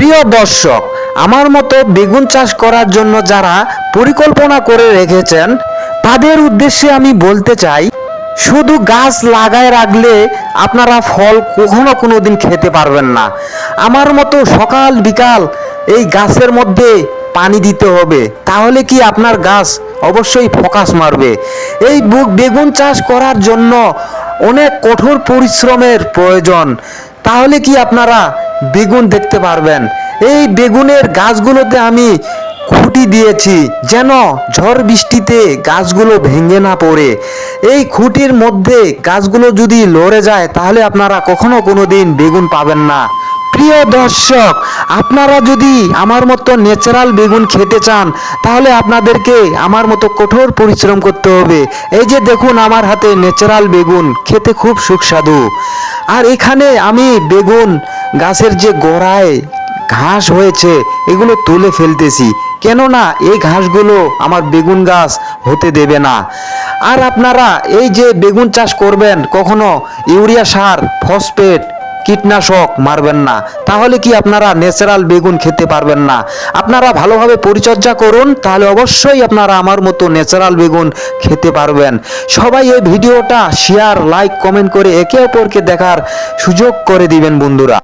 প্রিয় দর্শক, আমার মতো বেগুন চাষ করার জন্য যারা পরিকল্পনা করে রেখেছেন তাদের উদ্দেশ্যে আমি বলতে চাই, শুধু গাছ লাগায় রাখলে আপনারা ফল কখনো কোনোদিন খেতে পারবেন না। আমার মতো সকাল বিকাল এই গাছের মধ্যে পানি দিতে হবে, তাহলে কি আপনার গাছ অবশ্যই ফোকাস মারবে। এই বেগুন চাষ করার জন্য অনেক কঠোর পরিশ্রমের প্রয়োজন, তাহলে কি আপনারা বেগুন দেখতে পারবেন। এই বেগুনের গাছগুলোতে আমি খুঁটি দিয়েছি যেন ঝড় বৃষ্টিতে গাছগুলো ভেঙে না পড়ে। এই খুঁটির মধ্যে গাছগুলো যদি লড়ে যায় তাহলে আপনারা কখনো কোনোদিন বেগুন পাবেন না। প্রিয় দর্শক, আপনারা যদি আমার মতো ন্যাচারাল বেগুন খেতে চান তাহলে আপনাদেরকে আমার মতো কঠোর পরিশ্রম করতে হবে। এই যে দেখুন আমার হাতে ন্যাচারাল বেগুন, খেতে খুব সুস্বাদু। আর এখানে আমি বেগুন গাছের যে গোড়ায় ঘাস হয়েছে এগুলো তুলে ফেলতেছি, কেননা এই ঘাসগুলো আমার বেগুন গাছ হতে দেবে না। আর আপনারা এই যে বেগুন চাষ করবেন কখনো ইউরিয়া সার, ফসফেট, কীটনাশক মারবেন না, তাহলে কি আপনারা ন্যাচারাল বেগুন খেতে পারবেন না। আপনারা ভালোভাবে পরিচর্যা করুন, তাহলে অবশ্যই আপনারা আমার মতো ন্যাচারাল বেগুন খেতে পারবেন। সবাই এই ভিডিওটা শেয়ার, লাইক, কমেন্ট করে একে অপরকে দেখার সুযোগ করে দিবেন বন্ধুরা।